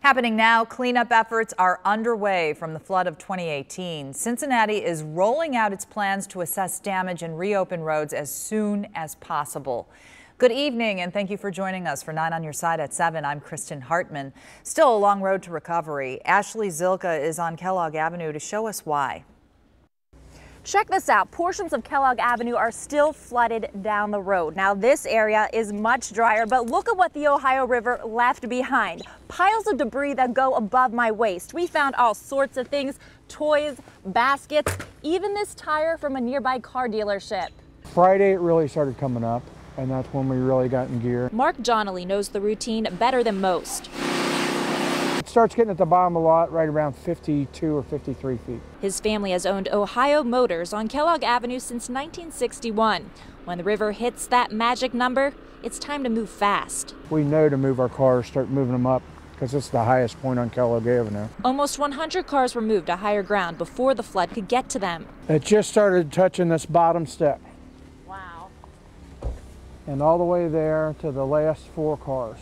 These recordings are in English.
Happening now, cleanup efforts are underway from the flood of 2018. Cincinnati is rolling out its plans to assess damage and reopen roads as soon as possible. Good evening, and thank you for joining us for 9 on Your Side at 7. I'm Kristen Hartman. Still a long road to recovery. RASHLEYZILKA is on Kellogg Avenue to show us why. Check this out. Portions of Kellogg Avenue are still flooded down the road. Now, this area is much drier, but look at what the Ohio River left behind. Piles of debris that go above my waist. We found all sorts of things, toys, baskets, even this tire from a nearby car dealership. Friday, it really started coming up, and that's when we really got in gear. Mark Donnelly knows the routine better than most. It starts getting at the bottom a lot, right around 52 or 53 feet. His family has owned Ohio Motors on Kellogg Avenue since 1961. When the river hits that magic number, it's time to move fast. We know to move our cars, start moving them up, because it's the highest point on Kellogg Avenue. Almost 100 cars were moved to higher ground before the flood could get to them. It just started touching this bottom step. Wow. And all the way there to the last 4 cars.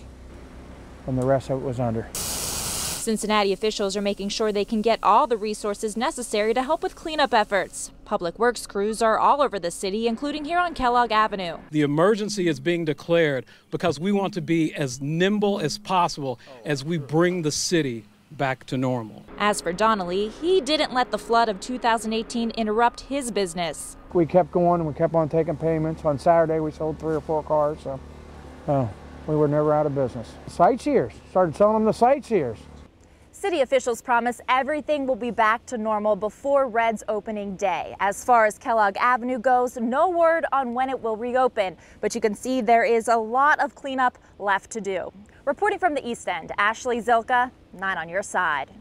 And the rest of it was under. Cincinnati officials are making sure they can get all the resources necessary to help with cleanup efforts. Public works crews are all over the city, including here on Kellogg Avenue. The emergency is being declared because we want to be as nimble as possible as we bring the city back to normal. As for Donnelly, he didn't let the flood of 2018 interrupt his business. We kept going and we kept on taking payments. On Saturday, we sold 3 or 4 cars, so we were never out of business. Sightseers, started selling them to sightseers. City officials promise everything will be back to normal before Red's opening day. As far as Kellogg Avenue goes, no word on when it will reopen, but you can see there is a lot of cleanup left to do. Reporting from the East End, RASHLEYZILKA, 9 on Your Side.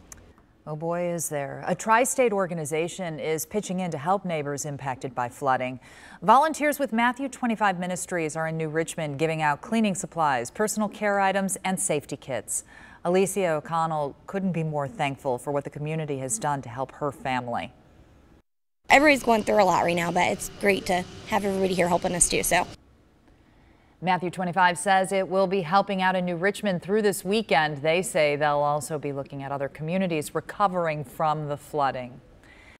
Oh boy, is there. A tri-state organization is pitching in to help neighbors impacted by flooding. Volunteers with Matthew 25 Ministries are in New Richmond giving out cleaning supplies, personal care items, and safety kits. ALICIA O'Connell couldn't be more thankful for what the community has done to help her family. Everybody's going through a lot right now, but it's great to have everybody here helping us too. So, Matthew 25 says it will be helping out in New Richmond through this weekend. They say they'll also be looking at other communities recovering from the flooding.